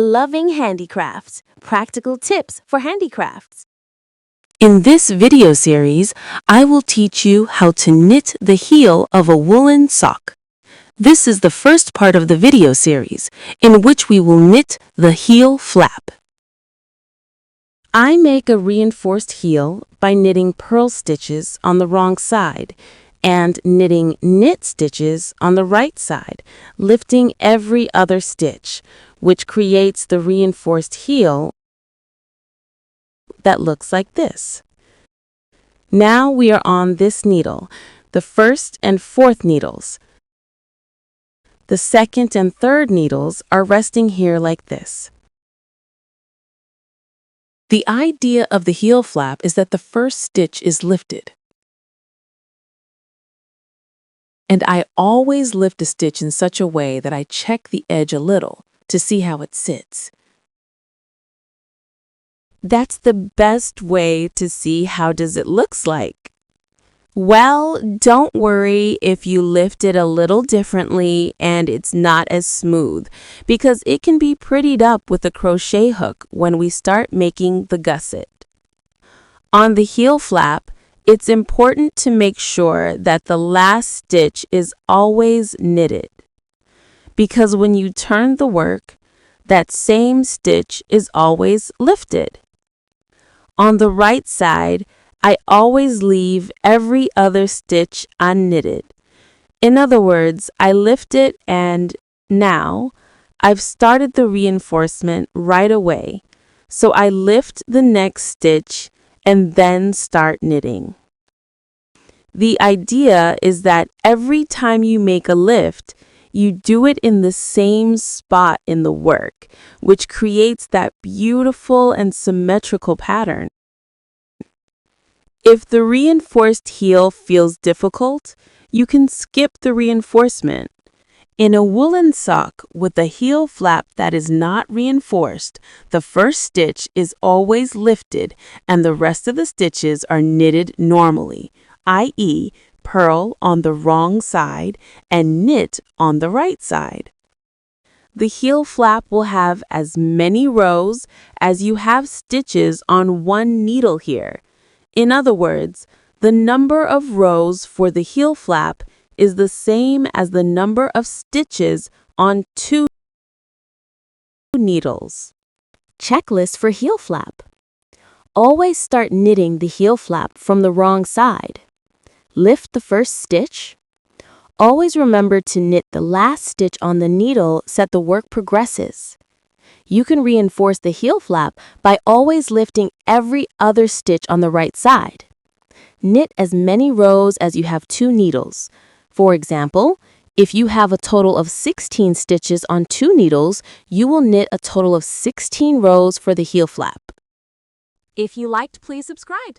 Loving handicrafts, practical tips for handicrafts. In this video series, I will teach you how to knit the heel of a woolen sock. This is the first part of the video series, in which we will knit the heel flap. I make a reinforced heel by knitting purl stitches on the wrong side and knitting knit stitches on the right side, lifting every other stitch, which creates the reinforced heel that looks like this. Now we are on this needle, the first and fourth needles. The second and third needles are resting here like this. The idea of the heel flap is that the first stitch is lifted. And I always lift a stitch in such a way that I check the edge a little to see how it sits. That's the best way to see how does it looks like. Well, don't worry if you lift it a little differently and it's not as smooth, because it can be prettied up with a crochet hook when we start making the gusset. On the heel flap, it's important to make sure that the last stitch is always knitted, because when you turn the work, that same stitch is always lifted. On the right side, I always leave every other stitch unknitted. In other words, I lift it and now I've started the reinforcement right away. So I lift the next stitch and then start knitting. The idea is that every time you make a lift, you do it in the same spot in the work, which creates that beautiful and symmetrical pattern. If the reinforced heel feels difficult, you can skip the reinforcement. In a woolen sock with a heel flap that is not reinforced, the first stitch is always lifted and the rest of the stitches are knitted normally, i.e., purl on the wrong side and knit on the right side. The heel flap will have as many rows as you have stitches on one needle here. In other words, the number of rows for the heel flap is the same as the number of stitches on two needles. Checklist for heel flap. Always start knitting the heel flap from the wrong side. Lift the first stitch. Always remember to knit the last stitch on the needle so that the work progresses. You can reinforce the heel flap by always lifting every other stitch on the right side. Knit as many rows as you have two needles. For example, if you have a total of 16 stitches on two needles, you will knit a total of 16 rows for the heel flap. If you liked, please subscribe.